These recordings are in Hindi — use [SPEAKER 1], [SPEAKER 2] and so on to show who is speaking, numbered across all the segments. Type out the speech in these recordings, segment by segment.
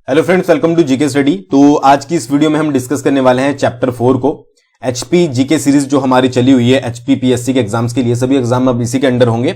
[SPEAKER 1] Hello friends, welcome to GK study. तो आज की इस वीडियो में हम डिस्कस करने वाले हैं चैप्टर 4 को। एचपी जीके सीरीज जो हमारी चली हुई है एचपी पीएससी के एग्जाम्स के लिए, सभी एग्जाम अब इसी के अंडर होंगे,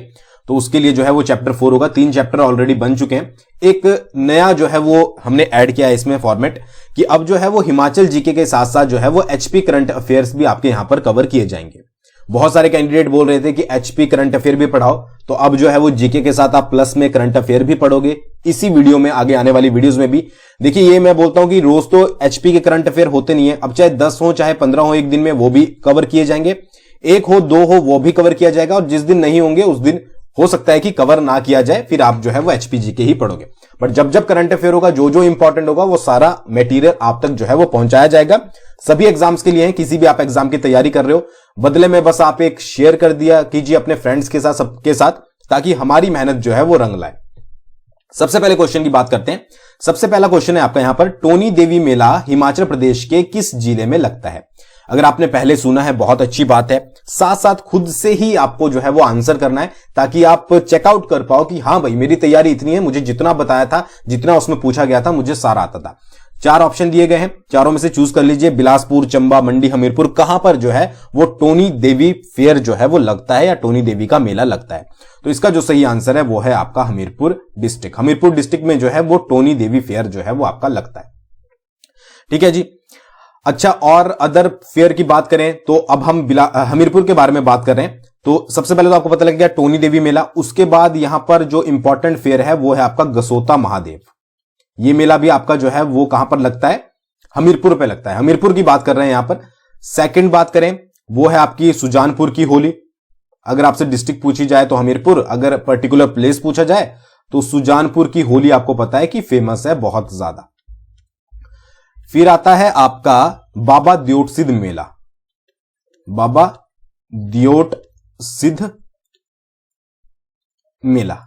[SPEAKER 1] तो उसके लिए जो है वो चैप्टर 4 होगा। 3 चैप्टर ऑलरेडी बन चुके हैं। एक नया जो है वो हमने ऐड किया है इसमें फॉर्मेट कि अब जो है वो हिमाचल जीके के साथ साथ जो है वो एचपी करंट अफेयर्स भी आपके यहां पर कवर किए जाएंगे। बहुत सारे कैंडिडेट बोल रहे थे कि एचपी करंट अफेयर भी पढ़ाओ, तो अब जो है वो जीके के साथ आप प्लस में करंट अफेयर भी पढ़ोगे इसी वीडियो में, आगे आने वाली वीडियोस में भी। देखिए, ये मैं बोलता हूं कि रोज तो एचपी के करंट अफेयर होते नहीं है, अब चाहे 10 हो चाहे 15 हो एक दिन में, वो भी कवर किए जाएंगे। 1 हो 2 हो वो भी कवर किया जाएगा, और जिस दिन नहीं होंगे उस दिन हो सकता है कि कवर ना किया जाए, फिर आप जो है वो एचपी जीके ही पढ़ोगे। बट जब जब करंट अफेयर होगा, जो जो इंपॉर्टेंट होगा, वो सारा मटेरियल आप तक जो है वो पहुंचाया जाएगा। सभी एग्जाम्स के लिए है, किसी भी आप एग्जाम की तैयारी कर रहे हो, बदले में बस आप एक शेयर कर दिया कीजिए अपने फ्रेंड्स के साथ, सबके साथ, ताकि हमारी मेहनत जो है वो रंग लाए। सबसे पहले क्वेश्चन की बात करते हैं। सबसे पहला क्वेश्चन है आपका यहां पर, टोनी देवी मेला हिमाचल प्रदेश के किस जिले में लगता है? अगर आपने पहले सुना है बहुत अच्छी बात है, साथ साथ खुद से ही आपको जो है वो आंसर करना है, ताकि आप चेकआउट कर पाओ कि हाँ भाई, मेरी तैयारी इतनी है, मुझे जितना बताया था, जितना उसमें पूछा गया था, मुझे सारा आता था। 4 ऑप्शन दिए गए हैं, चारों में से चूज कर लीजिए। बिलासपुर, चंबा, मंडी, हमीरपुर, कहां पर जो है वो टोनी देवी फेयर जो है वो लगता है या टोनी देवी का मेला लगता है? तो इसका जो सही आंसर है वो है आपका हमीरपुर डिस्ट्रिक्ट। हमीरपुर डिस्ट्रिक्ट में जो है वो टोनी देवी फेयर जो है वो आपका लगता है। ठीक है जी। अच्छा, और अदर फेयर की बात करें तो अब हम हमीरपुर के बारे में बात कर रहे हैं। तो सबसे पहले तो आपको पता लग गया टोनी देवी मेला। उसके बाद यहां पर जो इंपॉर्टेंट फेयर है वो है आपका गसोता महादेव। ये मेला भी आपका जो है वो कहां पर लगता है? हमीरपुर पे लगता है। हमीरपुर की बात कर रहे हैं यहां पर। सेकंड बात करें वो है आपकी सुजानपुर की होली। अगर आपसे डिस्ट्रिक्ट पूछी जाए तो हमीरपुर, अगर पर्टिकुलर प्लेस पूछा जाए तो सुजानपुर की होली आपको पता है कि फेमस है बहुत ज्यादा। फिर आता है आपका बाबा दियोट सिद्ध मेला। बाबा दियोट सिद्ध मेला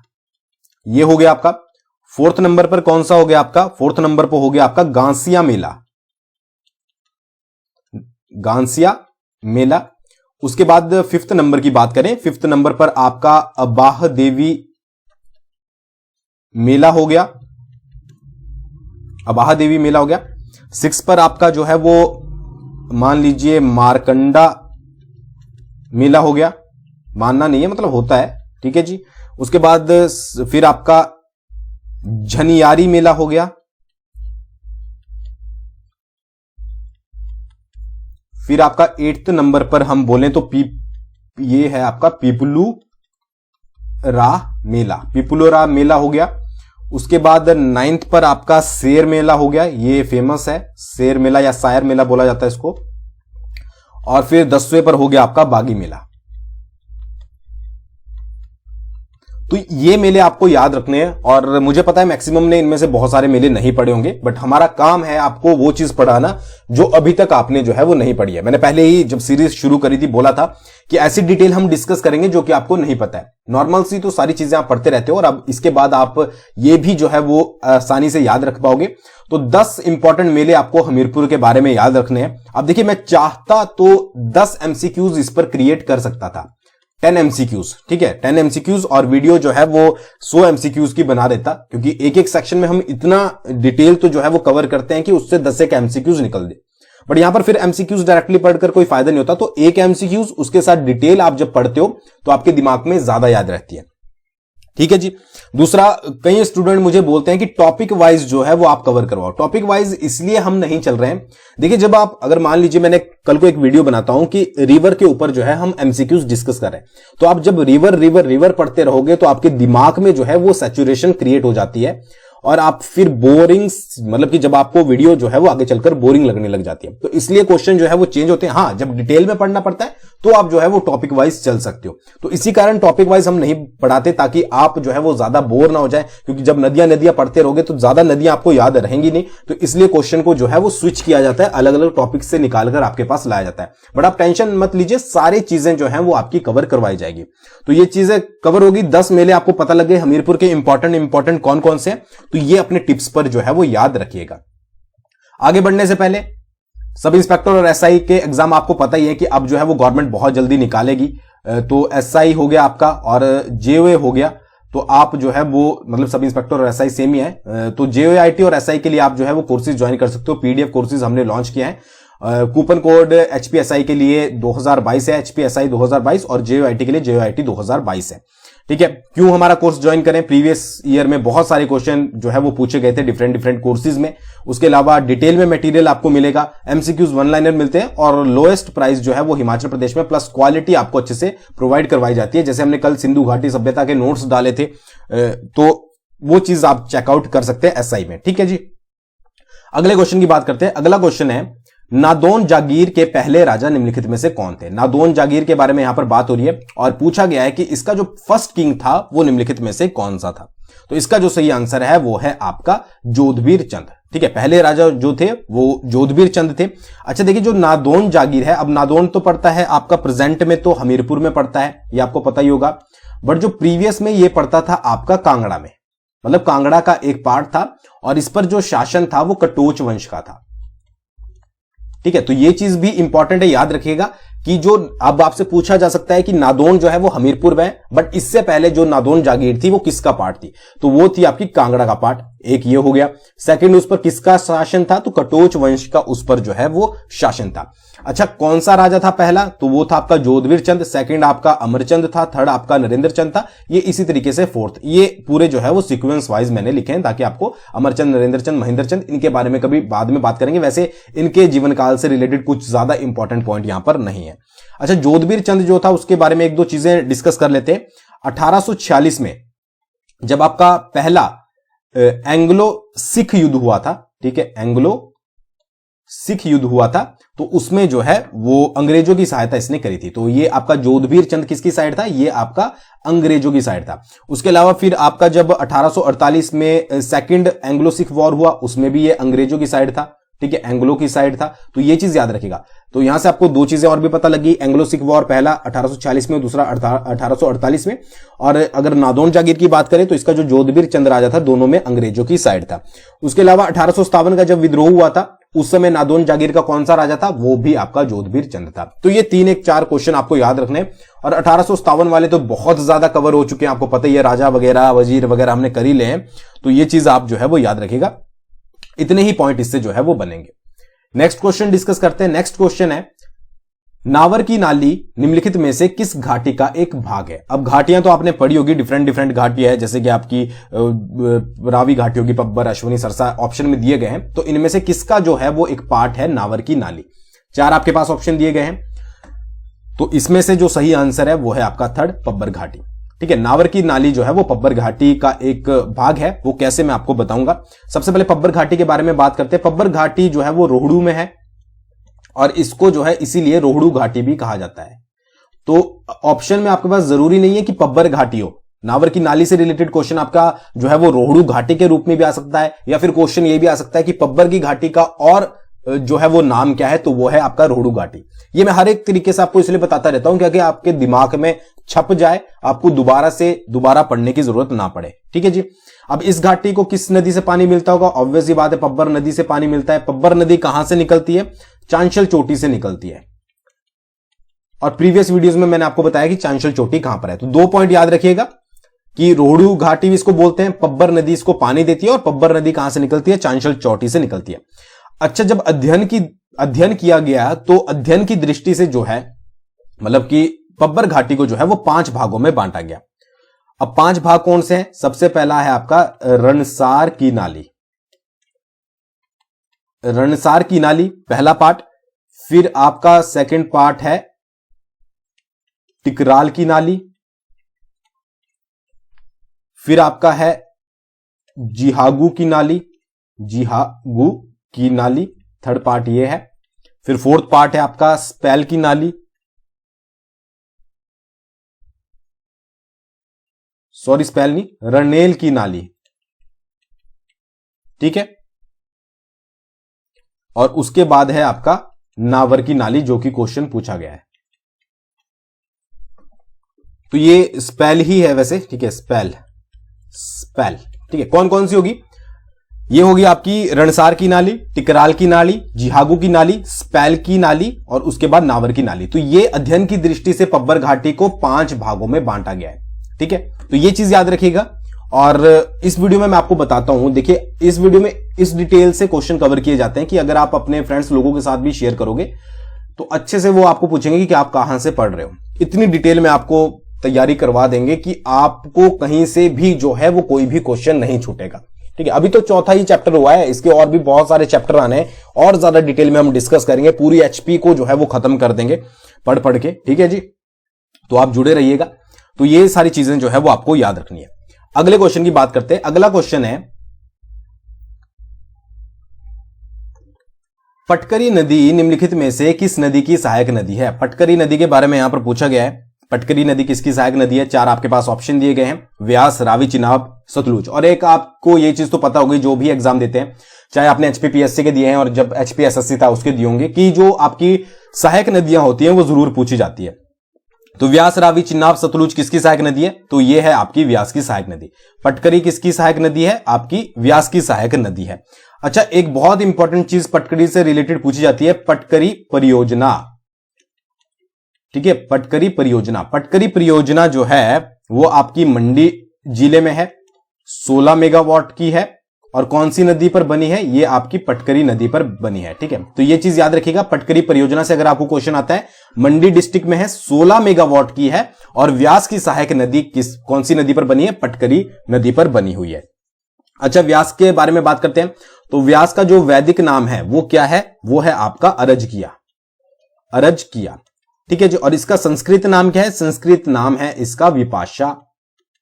[SPEAKER 1] ये हो गया आपका। 4th नंबर पर कौन सा हो गया आपका? 4th नंबर पर हो गया आपका गांसिया मेला। गांसिया मेला। उसके बाद 5th नंबर की बात करें, 5th नंबर पर आपका अबाह देवी मेला हो गया। अबाह देवी मेला हो गया। 6 पर आपका जो है वो मान लीजिए मारकंडा मेला हो गया। मानना नहीं है, मतलब होता है। ठीक है जी। उसके बाद फिर आपका झनियारी मेला हो गया। फिर आपका 8th नंबर पर हम बोलें तो ये है आपका पीपलू राह मेला। पीपलू राह मेला हो गया। उसके बाद 9th पर आपका शेर मेला हो गया। ये फेमस है, शेर मेला या शायर मेला बोला जाता है इसको। और फिर 10वें पर हो गया आपका बागी मेला। तो ये मेले आपको याद रखने हैं, और मुझे पता है मैक्सिमम ने इनमें से बहुत सारे मेले नहीं पढ़े होंगे, बट हमारा काम है आपको वो चीज पढ़ाना जो अभी तक आपने जो है वो नहीं पढ़ी है। मैंने पहले ही जब सीरीज शुरू करी थी बोला था कि ऐसी डिटेल हम डिस्कस करेंगे जो कि आपको नहीं पता है। नॉर्मल सी तो सारी चीजें आप पढ़ते रहते हो, और अब इसके बाद आप ये भी जो है वो आसानी से याद रख पाओगे। तो 10 इंपॉर्टेंट मेले आपको हमीरपुर के बारे में याद रखने हैं। अब देखिए, मैं चाहता तो 10 एमसीक्यूज इस पर क्रिएट कर सकता था, 10 एमसीक्यूज। ठीक है, 10 एमसीक्यूज, और वीडियो जो है वो 100 एमसीक्यूज की बना देता, क्योंकि एक एक सेक्शन में हम इतना डिटेल तो जो है वो कवर करते हैं कि उससे 10 एक एमसीक्यूज निकल दे। बट यहां पर फिर एमसीक्यूज डायरेक्टली पढ़कर कोई फायदा नहीं होता, तो एक एमसीक्यूज उसके साथ डिटेल आप जब पढ़ते हो तो आपके दिमाग में ज्यादा याद रहती है। ठीक है जी। दूसरा, कई स्टूडेंट मुझे बोलते हैं कि टॉपिक वाइज जो है वो आप कवर करवाओ। टॉपिक वाइज इसलिए हम नहीं चल रहे हैं। देखिए, जब आप, अगर मान लीजिए मैंने कल को एक वीडियो बनाता हूं कि रिवर के ऊपर जो है हम एमसीक्यूज डिस्कस कर रहे हैं, तो आप जब रिवर रिवर रिवर पढ़ते रहोगे तो आपके दिमाग में जो है वो सैचुरेशन क्रिएट हो जाती है, और आप फिर बोरिंग, मतलब कि जब आपको वीडियो जो है वो आगे चलकर बोरिंग लगने लग जाती है। तो इसलिए क्वेश्चन जो है वो चेंज होते हैं। हाँ, जब डिटेल में पढ़ना पड़ता है तो आप जो है वो टॉपिक वाइज चल सकते हो। तो इसी कारण टॉपिक वाइज हम नहीं पढ़ाते, ताकि आप जो है वो ज्यादा बोर ना हो जाए, क्योंकि जब नदियां पढ़ते रहोगे तो ज्यादा नदियां आपको याद रहेंगी नहीं। तो इसलिए क्वेश्चन को जो है वो स्विच किया जाता है, अलग अलग टॉपिक से निकालकर आपके पास लाया जाता है। बट आप टेंशन मत लीजिए, सारी चीजें जो है वो आपकी कवर करवाई जाएगी। तो ये चीजें कवर होगी। 10 मेले आपको पता लग गए हमीरपुर के इंपॉर्टेंट कौन कौन से हैं, तो ये अपने टिप्स पर जो है वो याद रखिएगा। आगे बढ़ने से पहले, सब इंस्पेक्टर और एसआई के एग्जाम आपको पता ही है कि अब जो है वो गवर्नमेंट बहुत जल्दी निकालेगी। तो एसआई हो गया आपका, और जेओए हो गया। तो आप जो है वो मतलब सब इंस्पेक्टर और एसआई सेम ही है, तो जेओआईटी और एसआई के लिए आप जो है वो कोर्सेज ज्वाइन कर सकते हो। पीडीएफ कोर्सेज हमने लॉन्च किया है। कूपन कोड एचपीएसआई के लिए 2022 है, एचपीएसआई 2022, और जेओआईटी के लिए जेओआईटी 2022 है। ठीक है, क्यों हमारा कोर्स ज्वाइन करें? प्रीवियस ईयर में बहुत सारे क्वेश्चन जो है वो पूछे गए थे डिफरेंट कोर्सेज में। उसके अलावा डिटेल में मटेरियल आपको मिलेगा, एमसीक्यूज वन लाइनर मिलते हैं, और लोएस्ट प्राइस जो है वो हिमाचल प्रदेश में, प्लस क्वालिटी आपको अच्छे से प्रोवाइड करवाई जाती है। जैसे हमने कल सिंधु घाटी सभ्यता के नोट्स डाले थे, तो वो चीज आप चेकआउट कर सकते हैं एसआई में। ठीक है जी, अगले क्वेश्चन की बात करते हैं। अगला क्वेश्चन है, नादौन जागीर के पहले राजा निम्नलिखित में से कौन थे? नादौन जागीर के बारे में यहां पर बात हो रही है और पूछा गया है कि इसका जो फर्स्ट किंग था वो निम्नलिखित में से कौन सा था। तो इसका जो सही आंसर है वो है आपका जोधबीर चंद। ठीक है, पहले राजा जो थे वो जोधबीर चंद थे। अच्छा देखिए, जो नादौन जागीर है, अब नादौन तो पड़ता है आपका प्रेजेंट में तो हमीरपुर में पड़ता है, ये आपको पता ही होगा, बट जो प्रीवियस में ये पड़ता था आपका कांगड़ा में, मतलब कांगड़ा का एक पार्ट था, और इस पर जो शासन था वो कटोच वंश का था। ठीक है, तो ये चीज भी इंपॉर्टेंट है, याद रखिएगा कि जो अब आपसे पूछा जा सकता है कि नादौन जो है वो हमीरपुर में है, बट इससे पहले जो नादौन जागीर थी वो किसका पार्ट थी? तो वो थी आपकी कांगड़ा का पार्ट। एक ये हो गया। सेकंड, उस पर किसका शासन था? तो कटोच वंश का उस पर जो है वो शासन था। अच्छा, कौन सा राजा था पहला? तो वो था आपका जोधबीर चंद। सेकंड आपका अमरचंद था। थर्ड आपका नरेंद्र चंद था। ये इसी तरीके से फोर्थ, ये पूरे जो है वो सीक्वेंस वाइज मैंने लिखे हैं ताकि आपको अमरचंद, नरेंद्र चंद, महेंद्र चंद, इनके बारे में कभी बाद में बात करेंगे। वैसे इनके जीवन काल से रिलेटेड कुछ ज्यादा इंपॉर्टेंट पॉइंट यहां पर नहीं है। अच्छा, जोधबीर चंद जो था उसके बारे में एक दो चीजें डिस्कस कर लेते हैं। 1846 में जब आपका पहला एंग्लो सिख युद्ध हुआ था, ठीक है, एंग्लो सिख युद्ध हुआ था, तो उसमें जो है वो अंग्रेजों की सहायता इसने करी थी। तो ये आपका जोधबीर चंद किसकी साइड था? ये आपका अंग्रेजों की साइड था। उसके अलावा फिर आपका जब 1848 में सेकंड एंग्लो सिख वॉर हुआ, उसमें भी ये अंग्रेजों की साइड था। ठीक है, एंग्लो की साइड था। तो ये चीज याद रखिएगा। तो यहां से आपको दो चीजें और भी पता लगी, एंग्लो सिख वॉर पहला 1840 में, दूसरा 1848 में। और अगर नादौन जागीर की बात करें तो इसका जो जोधबीर चंद राजा था दोनों में अंग्रेजों की साइड था। उसके अलावा 1857 का जब विद्रोह हुआ था उस समय नादौन जागीर का कौन सा राजा था? वो भी आपका जोधबीर चंद था। तो ये 3-1-4 क्वेश्चन आपको याद रखने। और 1857 वाले तो बहुत ज्यादा कवर हो चुके हैं, आपको पता ही है, राजा वगैरह वजीर वगैरह हमने कर ही ले हैं। तो ये चीज आप जो है वो याद रखिएगा। इतने ही पॉइंट इससे जो है वो बनेंगे। नेक्स्ट क्वेश्चन डिस्कस करते हैं। नेक्स्ट क्वेश्चन है, नावर की नाली निम्नलिखित में से किस घाटी का एक भाग है? अब घाटियां तो आपने पढ़ी होगी, डिफरेंट घाटियां है, जैसे कि आपकी रावी घाटी होगी, पब्बर, अश्वनी, सरसा, ऑप्शन में दिए गए हैं। तो इनमें से किसका जो है वो एक पार्ट है नावर की नाली? 4 आपके पास ऑप्शन दिए गए हैं। तो इसमें से जो सही आंसर है वो है आपका थर्ड, पब्बर घाटी। ठीक है, नावर की नाली जो है वो पब्बर घाटी का एक भाग है। वो कैसे मैं आपको बताऊंगा। सबसे पहले पब्बर घाटी के बारे में बात करते हैं। पब्बर घाटी जो है वो रोहड़ू में है, और इसको जो है इसीलिए रोहड़ू घाटी भी कहा जाता है। तो ऑप्शन में आपके पास जरूरी नहीं है कि पब्बर घाटी हो। नावर की नाली से रिलेटेड क्वेश्चन आपका जो है वो रोहड़ू घाटी के रूप में भी आ सकता है, या फिर क्वेश्चन ये भी आ सकता है कि पब्बर की घाटी का और जो है वो नाम क्या है, तो वो है आपका रोहड़ू घाटी। ये मैं हर एक तरीके से आपको इसलिए बताता रहता हूं क्योंकि आपके दिमाग में छप जाए, आपको दोबारा पढ़ने की जरूरत ना पड़े। ठीक है जी। अब इस घाटी को किस नदी से पानी मिलता होगा? ऑब्वियस ही बात है, पब्बर नदी से पानी मिलता है। पब्बर नदी कहां से निकलती है? चांशल चोटी से निकलती है। और प्रीवियस वीडियोस में मैंने आपको बताया कि चांशल चोटी कहां पर है। तो 2 पॉइंट याद रखिएगा कि रोहड़ू घाटी इसको बोलते हैं, पब्बर नदी इसको पानी देती है, और पब्बर नदी कहां से निकलती है? चांशल चोटी से निकलती है। अच्छा, जब अध्ययन किया गया तो अध्ययन की दृष्टि से जो है मतलब कि पब्बर घाटी को जो है वो 5 भागों में बांटा गया। अब 5 भाग कौन से हैं? सबसे पहला है आपका रणसार की नाली। रणसार की नाली पहला पार्ट। फिर आपका सेकंड पार्ट है टिकराल की नाली। फिर आपका है जिहागू की नाली, जिहागू की नाली, थर्ड पार्ट ये है। फिर फोर्थ पार्ट है आपका स्पेल की नाली, सॉरी स्पेल नहीं, रनेल की नाली। ठीक है, और उसके बाद है आपका नावर की नाली, जो कि क्वेश्चन पूछा गया है। तो ये स्पेल ही है वैसे। ठीक है, स्पेल। ठीक है, कौन कौन सी होगी? ये होगी आपकी रणसार की नाली, टिकराल की नाली, जिहागू की नाली, स्पेल की नाली, और उसके बाद नावर की नाली। तो ये अध्ययन की दृष्टि से पब्बर घाटी को 5 भागों में बांटा गया है। ठीक है, तो ये चीज याद रखिएगा। और इस वीडियो में मैं आपको बताता हूं, देखिए इस वीडियो में इस डिटेल से क्वेश्चन कवर किए जाते हैं कि अगर आप अपने फ्रेंड्स लोगों के साथ भी शेयर करोगे तो अच्छे से वो आपको पूछेंगे कि आप कहां से पढ़ रहे हो। इतनी डिटेल में आपको तैयारी करवा देंगे कि आपको कहीं से भी जो है वो कोई भी क्वेश्चन नहीं छूटेगा। ठीक है, अभी तो चौथा ही चैप्टर हुआ है, इसके और भी बहुत सारे चैप्टर आने हैं और ज्यादा डिटेल में हम डिस्कस करेंगे, पूरी एचपी को जो है वो खत्म कर देंगे पढ़ पढ़ के। ठीक है जी, तो आप जुड़े रहिएगा। तो ये सारी चीजें जो है वो आपको याद रखनी है। अगले क्वेश्चन की बात करते हैं। अगला क्वेश्चन है, पटकरी नदी निम्नलिखित में से किस नदी की सहायक नदी है? पटकरी नदी के बारे में यहां पर पूछा गया है। पटकरी नदी किसकी सहायक नदी है? 4 आपके पास ऑप्शन दिए गए हैं, व्यास, रावी, चिनाब, सतलुज। और एक आपको ये चीज तो पता होगी, जो भी एग्जाम देते हैं, चाहे आपने एचपीपीएससी के दिए हैं और जब एचपीएसएससी था उसके दिए होंगे, कि जो आपकी सहायक नदियां होती हैं वो जरूर पूछी जाती है। तो व्यास, रावी, चिनाब, सतलुज किसकी सहायक नदी है? तो ये है आपकी व्यास की सहायक नदी। पटकरी किसकी सहायक नदी है? आपकी व्यास की सहायक नदी है। अच्छा, एक बहुत इंपॉर्टेंट चीज पटकरी से रिलेटेड पूछी जाती है, पटकरी परियोजना। ठीक है, पटकरी परियोजना। पटकरी परियोजना जो है वो आपकी मंडी जिले में है, 16 मेगावाट की है। और कौन सी नदी पर बनी है? ये आपकी पटकरी नदी पर बनी है। ठीक है, तो ये चीज याद रखिएगा। पटकरी परियोजना से अगर आपको क्वेश्चन आता है, मंडी डिस्ट्रिक्ट में है, 16 मेगावाट की है और व्यास की सहायक नदी कौन सी नदी पर बनी है? पटकरी नदी पर बनी हुई है। अच्छा, व्यास के बारे में बात करते हैं। तो व्यास का जो वैदिक नाम है वो क्या है? वो है आपका अरजकिया। अरजकिया। ठीक है जी। और इसका संस्कृत नाम क्या है? संस्कृत नाम है इसका विपाशा।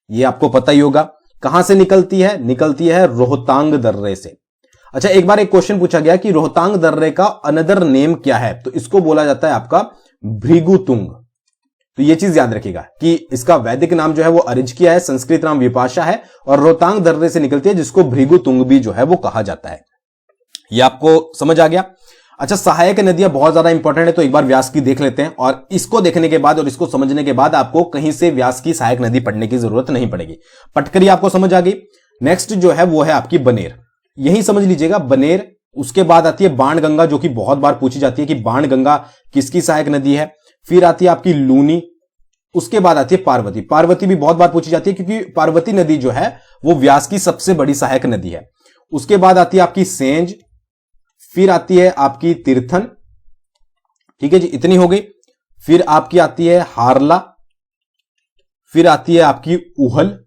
[SPEAKER 1] ये आपको पता ही होगा। कहां से निकलती है? निकलती है रोहतांग दर्रे से। अच्छा, एक बार एक क्वेश्चन पूछा गया कि रोहतांग दर्रे का अनदर नेम क्या है? तो इसको बोला जाता है आपका भृगुतुंग। तो ये चीज याद रखिएगा कि इसका वैदिक नाम जो है वो अरजकिया है, संस्कृत नाम विपाशा है और रोहतांग दर्रे से निकलती है, जिसको भृगुतुंग भी जो है वो कहा जाता है। ये आपको समझ आ गया। अच्छा, सहायक नदियां बहुत ज्यादा इंपॉर्टेंट है, तो एक बार व्यास की देख लेते हैं और इसको देखने के बाद और इसको समझने के बाद आपको कहीं से व्यास की सहायक नदी पढ़ने की जरूरत नहीं पड़ेगी। पटकरी आपको समझ आ गई। नेक्स्ट जो है वो है आपकी बनेर। यही समझ लीजिएगा, बनेर। उसके बाद आती है बाणगंगा, जो कि बहुत बार पूछी जाती है कि बाणगंगा किसकी सहायक नदी है। फिर आती है आपकी लूनी। उसके बाद आती है पार्वती। पार्वती भी बहुत बार पूछी जाती है क्योंकि पार्वती नदी जो है वो व्यास की सबसे बड़ी सहायक नदी है। उसके बाद आती है आपकी सेंज। फिर आती है आपकी तीर्थन। ठीक है जी, इतनी हो गई। फिर आपकी आती है हारला। फिर आती है आपकी उहल।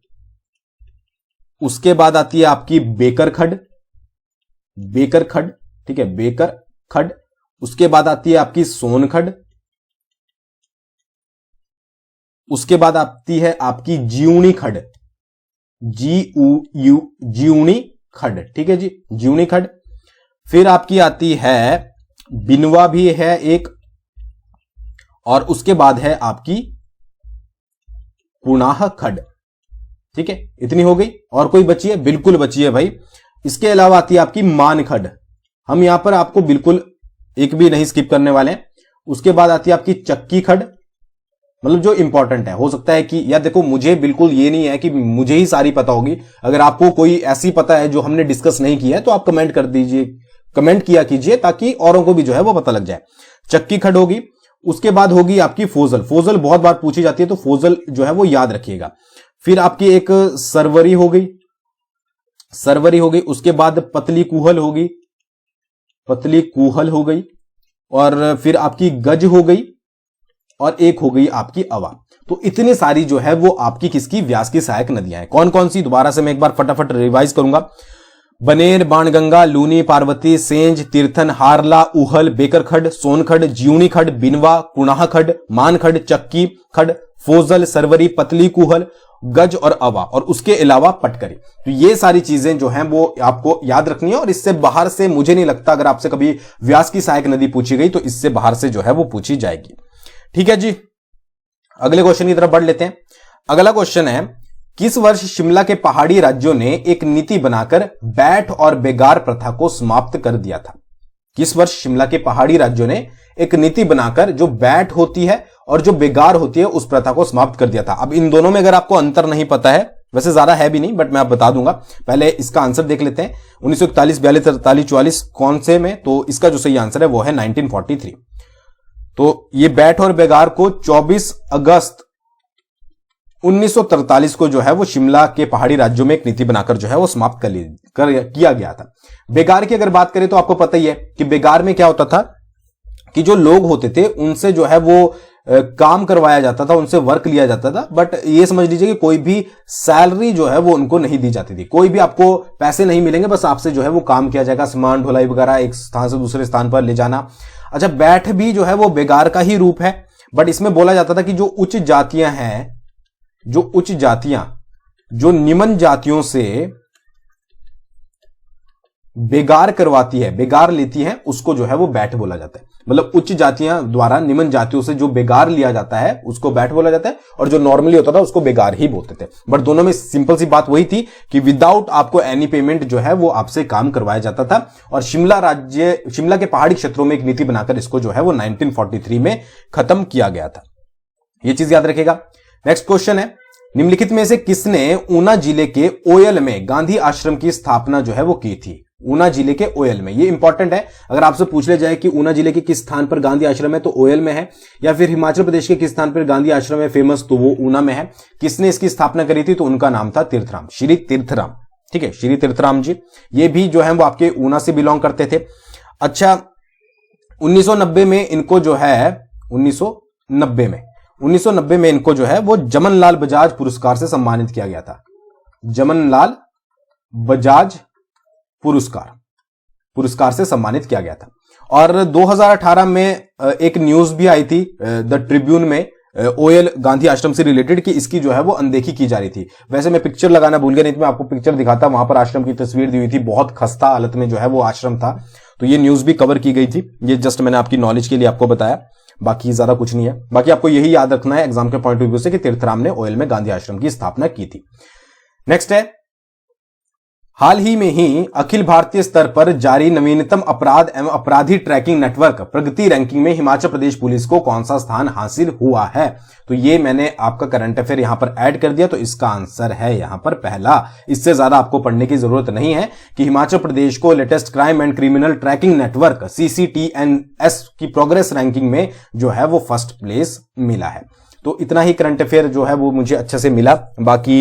[SPEAKER 1] उसके बाद आती है आपकी बेकर खड। बेकर खड। ठीक है, बेकर खड। उसके बाद आती है आपकी सोनखड। उसके बाद आती है आपकी जीवनी खड। जीवनी खड। ठीक है जी, जीवनी खड। फिर आपकी आती है बिनवा भी है एक, और उसके बाद है आपकी पुनाह खड। ठीक है, इतनी हो गई। और कोई बची है? बिल्कुल बची है भाई। इसके अलावा आती है आपकी मान खड। हम यहां पर आपको बिल्कुल एक भी नहीं स्किप करने वाले हैं। उसके बाद आती है आपकी चक्की खड, मतलब जो इंपॉर्टेंट है। हो सकता है कि या देखो, मुझे बिल्कुल ये नहीं है कि मुझे ही सारी पता होगी। अगर आपको कोई ऐसी पता है जो हमने डिस्कस नहीं किया है तो आप कमेंट कर दीजिए, कमेंट किया कीजिए, ताकि औरों को भी जो है वो पता लग जाए। चक्की खड होगी। उसके बाद होगी आपकी फोजल। फोजल बहुत बार पूछी जाती है, तो फोजल जो है वो याद रखिएगा। फिर आपकी एक सरवरी हो गई। सरवरी हो गई। उसके बाद पतली कुहल होगी। पतली कुहल हो गई। और फिर आपकी गज हो गई। और एक हो गई आपकी अवा। तो इतनी सारी जो है वो आपकी किसकी? व्यास की सहायक नदियां हैं। कौन कौन सी? दोबारा से मैं एक बार फटाफट रिवाइज करूंगा। बनेर, बाणगंगा, लूनी, पार्वती, सेंज, तीर्थन, हारला, उहल, बेकरखड, सोनखड, जीवनी खड, बिनवा, कुणाह खड, मानखड, चक्की खड, फोजल, सरवरी, पतली कुहल, गज और अवा, और उसके अलावा पटकरी। तो ये सारी चीजें जो हैं वो आपको याद रखनी है। और इससे बाहर से मुझे नहीं लगता, अगर आपसे कभी व्यास की सहायक नदी पूछी गई तो इससे बाहर से जो है वो पूछी जाएगी। ठीक है जी, अगले क्वेश्चन की तरफ बढ़ लेते हैं। अगला क्वेश्चन है, किस वर्ष शिमला के पहाड़ी राज्यों ने एक नीति बनाकर बैठ और बेगार प्रथा को समाप्त कर दिया था? किस वर्ष शिमला के पहाड़ी राज्यों ने एक नीति बनाकर जो बैठ होती है और जो बेगार होती है उस प्रथा को समाप्त कर दिया था? अब इन दोनों में अगर आपको अंतर नहीं पता है, वैसे ज्यादा है भी नहीं, बट मैं आप बता दूंगा। पहले इसका आंसर देख लेते हैं। 1941, 42, 43, 44 कौन से में? तो इसका जो सही आंसर है वो है 1943। तो ये बैठ और बेगार को 24 अगस्त 1943 को जो है वो शिमला के पहाड़ी राज्यों में एक नीति बनाकर जो है वो समाप्त किया गया था। बेगार की अगर बात करें तो आपको पता ही है कि बेगार में क्या होता था कि जो लोग होते थे उनसे जो है वो काम करवाया जाता था, उनसे वर्क लिया जाता था, बट ये समझ लीजिए कि कोई भी सैलरी जो है वो उनको नहीं दी जाती थी, कोई भी आपको पैसे नहीं मिलेंगे, बस आपसे जो है वो काम किया जाएगा, सामान ढुलाई वगैरह, एक स्थान से दूसरे स्थान पर ले जाना। अच्छा, बैठ भी जो है वो बेगार का ही रूप है, बट इसमें बोला जाता था कि जो उच्च जातियां हैं, जो निम्न जातियों से बेगार करवाती है, बेगार लेती है, उसको जो है वो बैठ बोला जाता है। मतलब उच्च जातियां द्वारा निम्न जातियों से जो बेगार लिया जाता है उसको बैठ बोला जाता है, और जो नॉर्मली होता था उसको बेगार ही बोलते थे। बट दोनों में सिंपल सी बात वही थी कि विदाउट आपको एनी पेमेंट जो है वो आपसे काम करवाया जाता था। और शिमला के पहाड़ी क्षेत्रों में एक नीति बनाकर इसको जो है वो 1943 में खत्म किया गया था। यह चीज याद रखेगा। नेक्स्ट क्वेश्चन है, निम्नलिखित में से किसने ऊना जिले के ओयल में गांधी आश्रम की स्थापना जो है वो की थी? ऊना जिले के ओयल में, ये इंपॉर्टेंट है। अगर आपसे पूछ ले जाए कि ऊना जिले के किस स्थान पर गांधी आश्रम है, तो ओयल में है, या फिर हिमाचल प्रदेश के किस स्थान पर गांधी आश्रम है फेमस, तो वो ऊना में है। किसने इसकी स्थापना करी थी? तो उनका नाम था तीर्थराम, श्री तीर्थराम। ठीक है, श्री तीर्थराम जी, ये भी जो है वो आपके ऊना से बिलोंग करते थे। अच्छा, 1990 में इनको जो है 1990 में इनको जो है वो जमनलाल बजाज पुरस्कार से सम्मानित किया गया था। जमनलाल बजाज पुरस्कार से सम्मानित किया गया था। और 2018 में एक न्यूज भी आई थी द ट्रिब्यून में ओयल गांधी आश्रम से रिलेटेड, कि इसकी जो है वो अनदेखी की जा रही थी। वैसे मैं पिक्चर लगाना भूल गया, नहीं तो मैं आपको पिक्चर दिखाता। वहां पर आश्रम की तस्वीर दी हुई थी, बहुत खस्ता हालत में जो है वो आश्रम था। तो ये न्यूज भी कवर की गई थी। ये जस्ट मैंने आपकी नॉलेज के लिए आपको बताया, बाकी ज्यादा कुछ नहीं है। बाकी आपको यही याद रखना है एग्जाम के पॉइंट ऑफ व्यू से कि तीर्थराम ने ओयल में गांधी आश्रम की स्थापना की थी। नेक्स्ट है, हाल ही में ही अखिल भारतीय स्तर पर जारी नवीनतम अपराध एवं अपराधी ट्रैकिंग नेटवर्क प्रगति रैंकिंग में हिमाचल प्रदेश पुलिस को कौन सा स्थान हासिल हुआ है? तो ये मैंने आपका करंट अफेयर यहां पर ऐड कर दिया, तो इसका आंसर है यहां पर पहला। इससे ज्यादा आपको पढ़ने की जरूरत नहीं है कि हिमाचल प्रदेश को latest crime and criminal tracking network CCTNS की प्रोग्रेस रैंकिंग में जो है वो फर्स्ट प्लेस मिला है। तो इतना ही करंट अफेयर जो है वो मुझे अच्छे से मिला। बाकी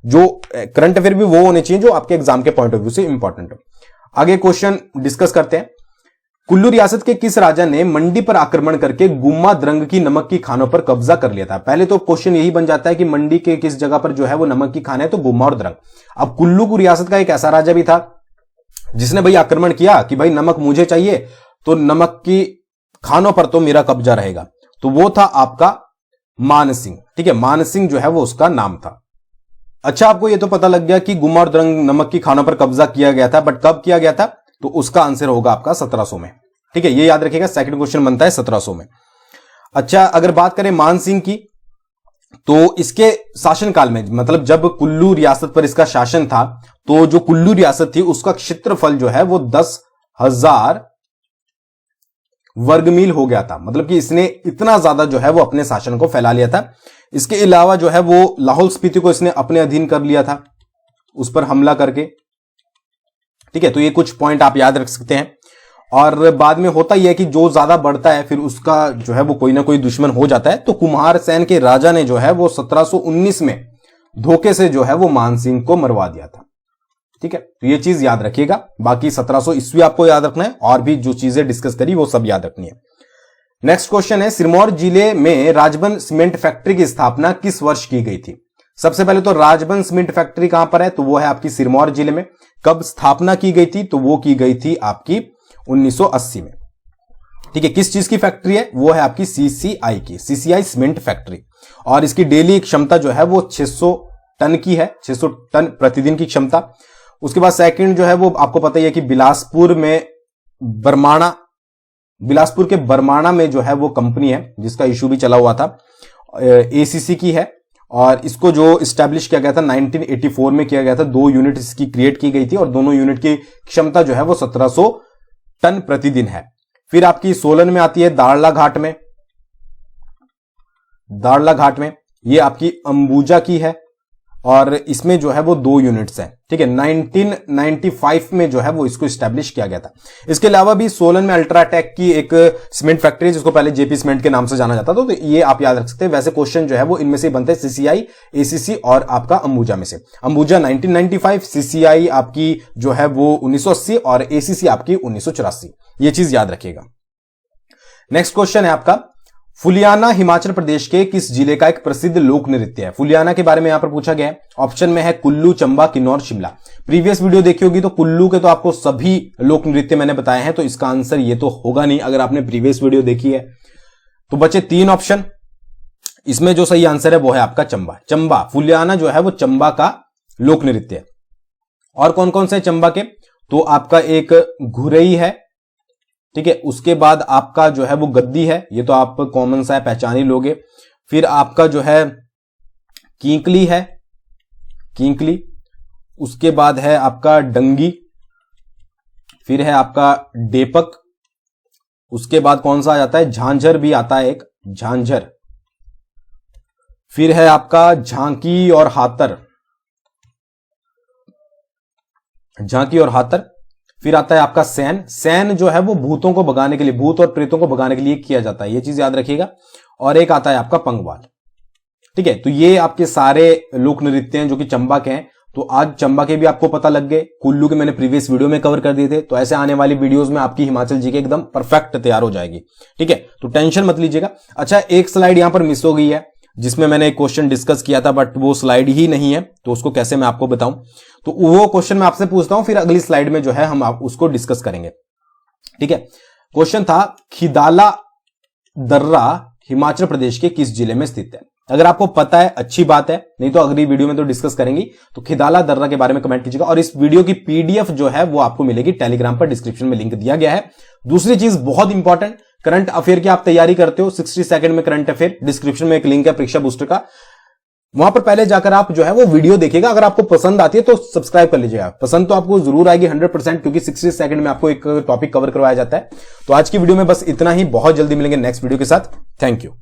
[SPEAKER 1] जो करंट अफेयर भी वो होने चाहिए जो आपके एग्जाम के पॉइंट ऑफ व्यू से इंपॉर्टेंट हो। आगे क्वेश्चन डिस्कस करते हैं। कुल्लू रियासत के किस राजा ने मंडी पर आक्रमण करके गुम्मा द्रंग की नमक की खानों पर कब्जा कर लिया था? पहले तो क्वेश्चन यही बन जाता है कि मंडी के किस जगह पर जो है वो नमक की खान है, तो गुम्मा और द्रंग। अब कुल्लू की रियासत का एक ऐसा राजा भी था जिसने भाई आक्रमण किया कि भाई नमक मुझे चाहिए, तो नमक की खानों पर तो मेरा कब्जा रहेगा। तो वो था आपका मान सिंह। ठीक है, मान सिंह जो है वो उसका नाम था। अच्छा, आपको ये तो पता लग गया कि गुम्मा और द्रंग नमक की खानों पर कब्जा किया गया था, बट कब किया गया था? तो उसका आंसर होगा आपका 1700 में। ठीक है, ये याद रखिएगा, सेकंड क्वेश्चन बनता है 1700 में। अच्छा, अगर बात करें मान सिंह की, तो इसके शासनकाल में, मतलब जब कुल्लू रियासत पर इसका शासन था, तो जो कुल्लू रियासत थी उसका क्षेत्रफल जो है वो 10,000 वर्ग मील हो गया था। मतलब कि इसने इतना ज्यादा जो है वो अपने शासन को फैला लिया था। इसके अलावा जो है वो लाहौल स्पीति को इसने अपने अधीन कर लिया था, उस पर हमला करके। ठीक है, तो ये कुछ पॉइंट आप याद रख सकते हैं। और बाद में होता ही है कि जो ज्यादा बढ़ता है फिर उसका जो है वो कोई ना कोई दुश्मन हो जाता है। तो कुम्हार सैन के राजा ने जो है वो 1719 में धोखे से जो है वो मान सिंह को मरवा दिया था। ठीक है, तो ये चीज याद रखिएगा। बाकी 1700 ईस्वी आपको याद रखना है, और भी जो चीजें डिस्कस करी वो सब याद रखनी है। नेक्स्ट क्वेश्चन है, सिरमौर जिले में राजबन सीमेंट फैक्ट्री की स्थापना किस वर्ष की गई थी? सबसे पहले तो राजबन सीमेंट फैक्ट्री कहां पर है? तो वो है आपकी सिरमौर जिले में। कब स्थापना की गई थी? तो वो की गई थी आपकी 1980 में। ठीक है, किस चीज की फैक्ट्री है? वो है आपकी CCI की, CCI सीमेंट फैक्ट्री। और इसकी डेली क्षमता जो है वो 600 टन की है, 600 टन प्रतिदिन की क्षमता। उसके बाद सेकंड जो है वो आपको पता ही है कि बिलासपुर के बरमाणा में जो है वो कंपनी है जिसका इशू भी चला हुआ था, ACC की है। और इसको जो स्टैब्लिश किया गया था 1984 में किया गया था। 2 यूनिट इसकी क्रिएट की गई थी और दोनों यूनिट की क्षमता जो है वो 1700 टन प्रतिदिन है। फिर आपकी सोलन में आती है दाड़ला घाट में ये आपकी अंबुजा की है। और इसमें जो है वो 2 यूनिट्स हैं, ठीक है। 1995 में जो है वो इसको स्टैब्लिश किया गया था। इसके अलावा भी सोलन में अल्ट्राटेक की एक सीमेंट फैक्ट्री है जिसको पहले जेपी सीमेंट के नाम से जाना जाता था, तो ये आप याद रख सकते हैं। वैसे क्वेश्चन जो है वो इनमें से बनते हैं सीसीआई, एसीसी और आपका अंबुजा में से। अंबुजा 1995, सीसीआई आपकी जो है वो 1980 और एसीसी आपकी 1984। ये चीज याद रखिएगा। नेक्स्ट क्वेश्चन है आपका, फुलियाना हिमाचल प्रदेश के किस जिले का एक प्रसिद्ध लोक नृत्य है? फुलियाना के बारे में यहां पर पूछा गया है। ऑप्शन में है कुल्लू, चंबा, किन्नौर, शिमला। प्रीवियस वीडियो देखी होगी तो कुल्लू के तो आपको सभी लोक नृत्य मैंने बताए हैं, तो इसका आंसर ये तो होगा नहीं अगर आपने प्रीवियस वीडियो देखी है। तो बचे 3 ऑप्शन, इसमें जो सही आंसर है वो है आपका चंबा। चंबा, फुलियाना जो है वो चंबा का लोक नृत्य है। और कौन कौन से चंबा के? तो आपका एक घुरई है, ठीक है। उसके बाद आपका जो है वो गद्दी है, ये तो आप कॉमन सा है, पहचान ही लोगे। फिर आपका जो है कींकली है, कींकली। उसके बाद है आपका डंगी। फिर है आपका डेपक। उसके बाद कौन सा आ जाता है? झांझर भी आता है एक, झांझर। फिर है आपका झांकी और हातर, झांकी और हातर। फिर आता है आपका सैन। सैन जो है वो भूतों को भगाने के लिए, भूत और प्रेतों को भगाने के लिए किया जाता है, ये चीज याद रखिएगा। और एक आता है आपका पंगवाल, ठीक है। तो ये आपके सारे लोक नृत्य हैं जो कि चंबा के हैं। तो आज चंबा के भी आपको पता लग गए, कुल्लू के मैंने प्रीवियस वीडियो में कवर कर दिए थे। तो ऐसे आने वाली वीडियोस में आपकी हिमाचल जी के एकदम परफेक्ट तैयार हो जाएगी, ठीक है। तो टेंशन मत लीजिएगा। अच्छा, एक स्लाइड यहां पर मिस हो गई है जिसमें मैंने एक क्वेश्चन डिस्कस किया था, बट वो स्लाइड ही नहीं है, तो उसको कैसे मैं आपको बताऊं। तो वो क्वेश्चन मैं आपसे पूछता हूं, फिर अगली स्लाइड में जो है हम उसको डिस्कस करेंगे, ठीक है। क्वेश्चन था, खिदाला दर्रा हिमाचल प्रदेश के किस जिले में स्थित है? अगर आपको पता है अच्छी बात है, नहीं तो अगली वीडियो में तो डिस्कस करेंगे। तो खिदाला दर्रा के बारे में कमेंट कीजिएगा। और इस वीडियो की पीडीएफ जो है वो आपको मिलेगी टेलीग्राम पर, डिस्क्रिप्शन में लिंक दिया गया है। दूसरी चीज बहुत इंपॉर्टेंट, करंट अफेयर की आप तैयारी करते हो, 60 सेकंड में करंट अफेयर, डिस्क्रिप्शन में एक लिंक है परीक्षा बूस्टर का, वहां पर पहले जाकर आप जो है वो वीडियो देखिएगा। अगर आपको पसंद आती है तो सब्सक्राइब कर लीजिएगा। पसंद तो आपको जरूर आएगी 100%, क्योंकि 60 सेकंड में आपको एक टॉपिक कवर करवाया जाता है। तो आज की वीडियो में बस इतना ही, बहुत जल्दी मिलेंगे नेक्स्ट वीडियो के साथ। Thank you.